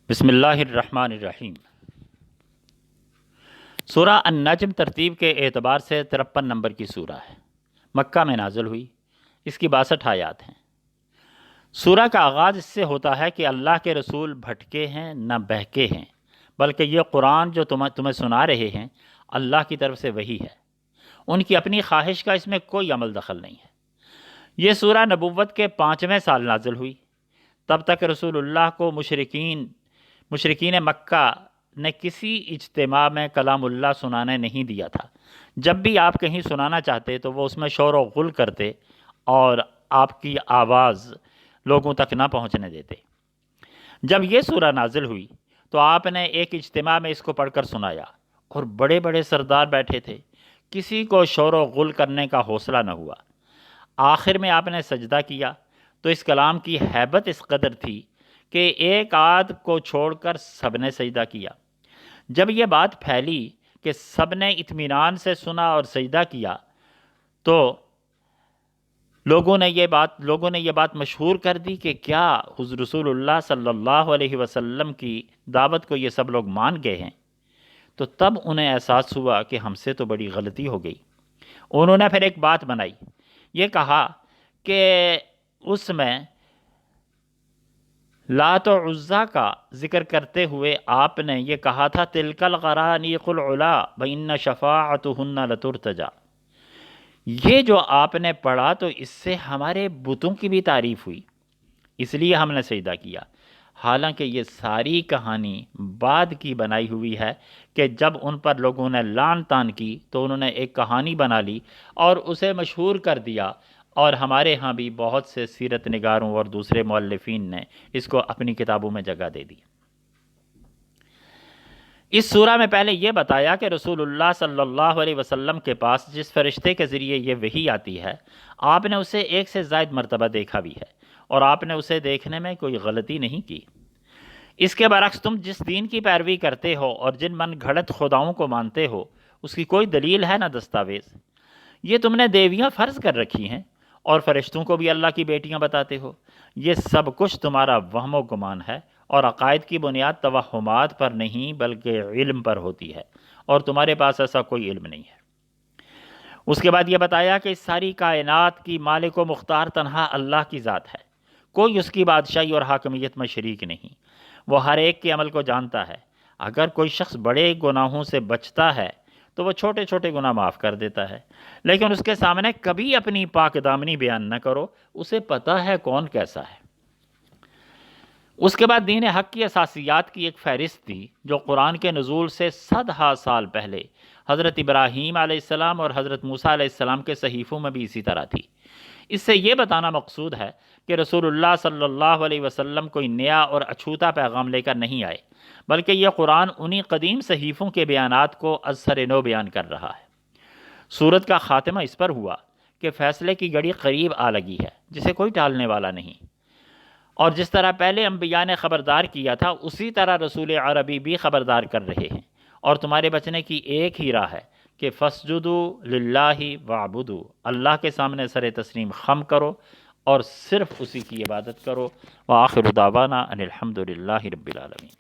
بسم اللہ الرحمن الرحیم۔ سورہ النجم ترتیب کے اعتبار سے 53 نمبر کی سورہ ہے، مکہ میں نازل ہوئی، اس کی 62 آیات ہیں۔ سورہ کا آغاز اس سے ہوتا ہے کہ اللہ کے رسول بھٹکے ہیں نہ بہکے ہیں، بلکہ یہ قرآن جو تمہیں سنا رہے ہیں اللہ کی طرف سے وحی ہے، ان کی اپنی خواہش کا اس میں کوئی عمل دخل نہیں ہے۔ یہ سورہ نبوت کے 5ویں سال نازل ہوئی، تب تک رسول اللہ کو مشرکین مکہ نے کسی اجتماع میں کلام اللہ سنانے نہیں دیا تھا۔ جب بھی آپ کہیں سنانا چاہتے تو وہ اس میں شور و غل کرتے اور آپ کی آواز لوگوں تک نہ پہنچنے دیتے۔ جب یہ سورہ نازل ہوئی تو آپ نے ایک اجتماع میں اس کو پڑھ کر سنایا، اور بڑے بڑے سردار بیٹھے تھے، کسی کو شور و غل کرنے کا حوصلہ نہ ہوا۔ آخر میں آپ نے سجدہ کیا تو اس کلام کی ہیبت اس قدر تھی کہ ایک آدھ کو چھوڑ کر سب نے سجدہ کیا۔ جب یہ بات پھیلی کہ سب نے اطمینان سے سنا اور سجدہ کیا تو لوگوں نے یہ بات مشہور کر دی کہ کیا حضور رسول اللہ صلی اللہ علیہ وسلم کی دعوت کو یہ سب لوگ مان گئے ہیں؟ تو تب انہیں احساس ہوا کہ ہم سے تو بڑی غلطی ہو گئی۔ انہوں نے پھر ایک بات بنائی، یہ کہا کہ اس میں لات و عزیٰ کا ذکر کرتے ہوئے آپ نے یہ کہا تھا تلک الغرانیق العلا بإن شفاعتہن لترتجا۔ یہ جو آپ نے پڑھا تو اس سے ہمارے بتوں کی بھی تعریف ہوئی، اس لیے ہم نے سجدہ کیا۔ حالانکہ یہ ساری کہانی بعد کی بنائی ہوئی ہے کہ جب ان پر لوگوں نے لعن طعن کی تو انہوں نے ایک کہانی بنا لی اور اسے مشہور کر دیا، اور ہمارے ہاں بھی بہت سے سیرت نگاروں اور دوسرے مؤلفین نے اس کو اپنی کتابوں میں جگہ دے دی۔ اس سورہ میں پہلے یہ بتایا کہ رسول اللہ صلی اللہ علیہ وسلم کے پاس جس فرشتے کے ذریعے یہ وحی آتی ہے، آپ نے اسے ایک سے زائد مرتبہ دیکھا بھی ہے، اور آپ نے اسے دیکھنے میں کوئی غلطی نہیں کی۔ اس کے برعکس تم جس دین کی پیروی کرتے ہو اور جن من گھڑت خداؤں کو مانتے ہو، اس کی کوئی دلیل ہے نہ دستاویز۔ یہ تم نے دیویاں فرض کر رکھی ہیں اور فرشتوں کو بھی اللہ کی بیٹیاں بتاتے ہو۔ یہ سب کچھ تمہارا وہم و گمان ہے، اور عقائد کی بنیاد توہمات پر نہیں بلکہ علم پر ہوتی ہے، اور تمہارے پاس ایسا کوئی علم نہیں ہے۔ اس کے بعد یہ بتایا کہ اس ساری کائنات کی مالک و مختار تنہا اللہ کی ذات ہے، کوئی اس کی بادشاہی اور حاکمیت میں شریک نہیں۔ وہ ہر ایک کے عمل کو جانتا ہے۔ اگر کوئی شخص بڑے گناہوں سے بچتا ہے تو وہ چھوٹے چھوٹے گناہ معاف کر دیتا ہے، لیکن اس کے سامنے کبھی اپنی پاک دامنی بیان نہ کرو، اسے پتہ ہے کون کیسا ہے۔ اس کے بعد دین حق کی اساسیات کی ایک فہرست تھی جو قرآن کے نزول سے 100 سال پہلے حضرت ابراہیم علیہ السلام اور حضرت موسیٰ علیہ السلام کے صحیفوں میں بھی اسی طرح تھی۔ اس سے یہ بتانا مقصود ہے کہ رسول اللہ صلی اللہ علیہ وسلم کوئی نیا اور اچھوتا پیغام لے کر نہیں آئے، بلکہ یہ قرآن انہی قدیم صحیفوں کے بیانات کو از سر نو بیان کر رہا ہے۔ سورت کا خاتمہ اس پر ہوا کہ فیصلے کی گھڑی قریب آ لگی ہے، جسے کوئی ٹالنے والا نہیں، اور جس طرح پہلے انبیاء نے خبردار کیا تھا اسی طرح رسول عربی بھی خبردار کر رہے ہیں، اور تمہارے بچنے کی ایک ہی راہ ہے کہ فَاسْجُدُوا لِلَّهِ وَاعْبُدُوا، اللہ کے سامنے سر تسلیم خم کرو اور صرف اسی کی عبادت کرو۔ وآخر دعوانا ان الحمد للہ رب العالمین۔